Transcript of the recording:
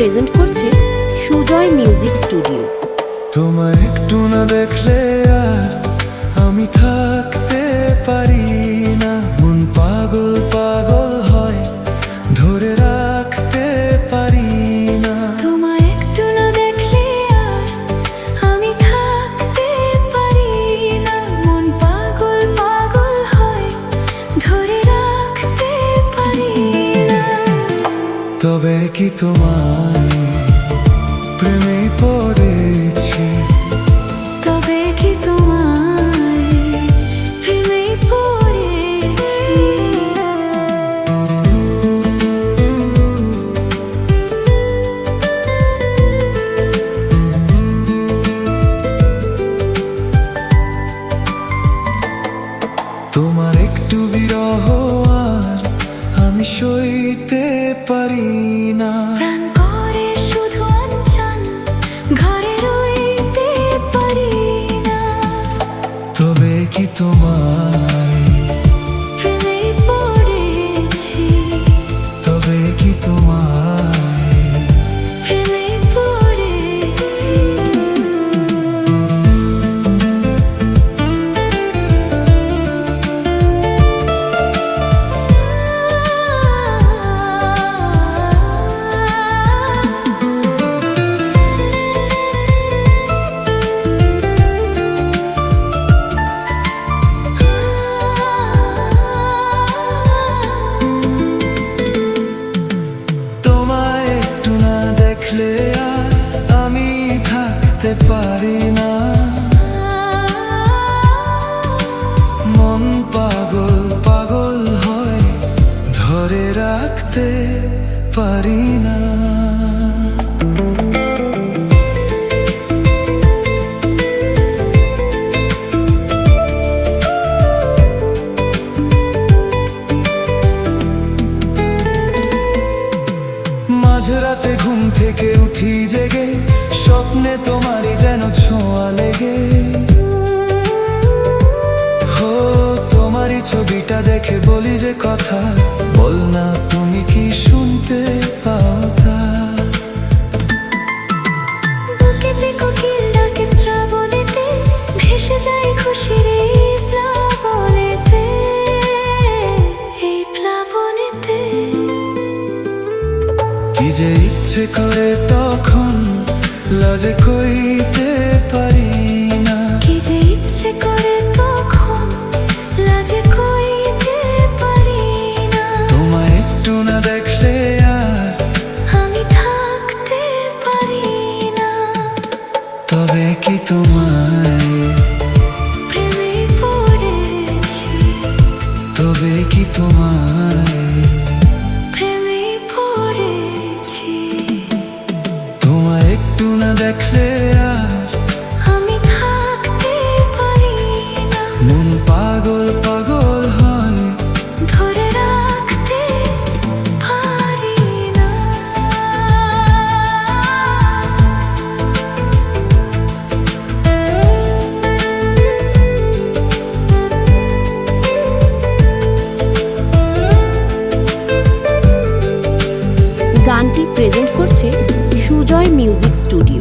Present করছে Sujoy music studio. তোমায় একটু না দেখলে আর আমি থাকতে পারি না, মন পাগল পাগল হয়, ধরে রাখতে পারি না। তোমায় একটু না দেখলে আর আমি থাকতে পারি না, মন পাগল পাগল হয়, ধরে রাখতে পারি না। তবে কি তোমায় প্রেমে পড়েছি? তবে কি তোমায় প্রেমে পড়েছি? তোমার একটু বিরহ আর আমি সইতে পারি না। প্রাণ করে শুধু অঞ্চন, ঘরে রইতে পারি না। তবে কি তোমায় প্রেমে পড়েছি? তবে কি তোমায় প্রেমে পড়েছি? তোমায় একটু না দেখলে আর আমি থাকতে পারি না, মন পাগল পাগল হয়, ধরে রাখতে পারি না। মাঝরাতে ঘুম থেকে উঠি জেগে, স্বপ্নে তোমারই যেন ছোঁয়া লেগে, হো তোমারই ছবিটা দেখে বলি যে কথা, বল না তুমি কি শুনতে পাও তা? বুকেতে কোকিল ডাকে শ্রাবণেতে, ভেসে যায় খুশির এই প্লাবনেতে, এই প্লাবনেতে। কি যে ইচ্ছে করে তখন লাজে কইতে পারি না। কি যে ইচ্ছে করে তখন লাজে কইতে পারি না। তোমায় একটু না দেখলে আর আমি থাকতে পারি না। তবে কি তোমায় প্রেমে পড়েছি? তবে কি তোমায় প্রেমে পড়েছি? তোমায় একটু না দেখলে আর আমি থাকতে পারি না, মন পাগল পাগল হয়, ধরে রাখতে পারি না। গানটি প্রেজেন্ট করছে সুজয় মিউজিক স্টুডিও।